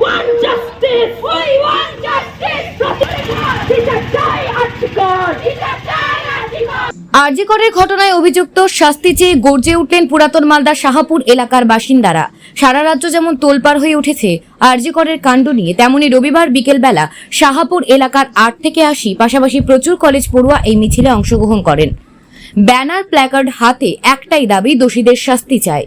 want justice. We want justice. আরজি করের ঘটনায় অভিযুক্ত শাস্তি চেয়ে গর্জে উঠলেন পুরাতন মালদা শাহাপুর এলাকার বাসিন্দারা। সারা রাজ্য যেমন তোলপাড় হয়ে উঠেছে আরজি করের কাণ্ড নিয়ে, তেমনি রবিবার বিকেলবেলা শাহাপুর এলাকার 8 থেকে 80 পাশাপাশি প্রচুর কলেজ পড়ুয়া এই মিছিলে অংশগ্রহণ করেন। ব্যানার প্ল্যাকার্ড হাতে একটাই দাবি, দোষীদের শাস্তি চায়।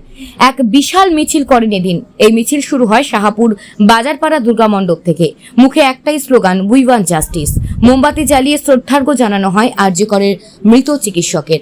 এক বিশাল মিছিল করেন এদিন। এই মিছিল শুরু হয় শাহাপুর বাজারপাড়া দুর্গা মণ্ডপ থেকে। মুখে একটাই স্লোগান, উই ওয়ান্ট জাস্টিস। মোমবাতি জ্বালিয়ে শ্রদ্ধার্ঘ্য জানানো হয় আরজি করের মৃত চিকিৎসকের।